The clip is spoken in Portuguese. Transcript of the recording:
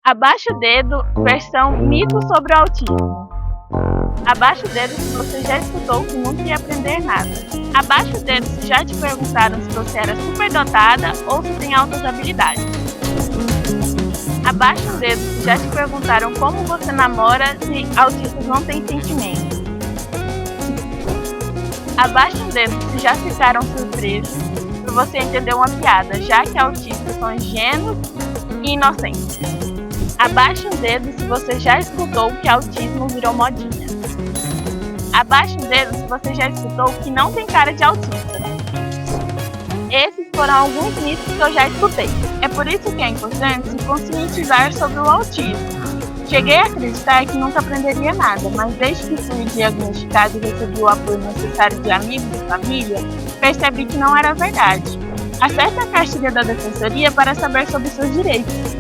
Abaixe o dedo, versão mito sobre o autismo. Abaixe o dedo se você já escutou que nunca ia aprender nada. Abaixe o dedo se já te perguntaram se você era superdotada ou se tem altas habilidades. Abaixe o dedo se já te perguntaram como você namora se autistas não têm sentimentos. Abaixe o dedo se já ficaram surpresos por você entender uma piada, já que autistas são ingênuos e inocentes. Abaixe o dedo se você já escutou que autismo virou modinha. Abaixe o dedo se você já escutou que não tem cara de autista. Esses foram alguns mitos que eu já escutei. É por isso que é importante se conscientizar sobre o autismo. Cheguei a acreditar que nunca aprenderia nada, mas desde que fui diagnosticado e recebi o apoio necessário de amigos e família, percebi que não era verdade. Acesse a cartilha da Defensoria para saber sobre seus direitos.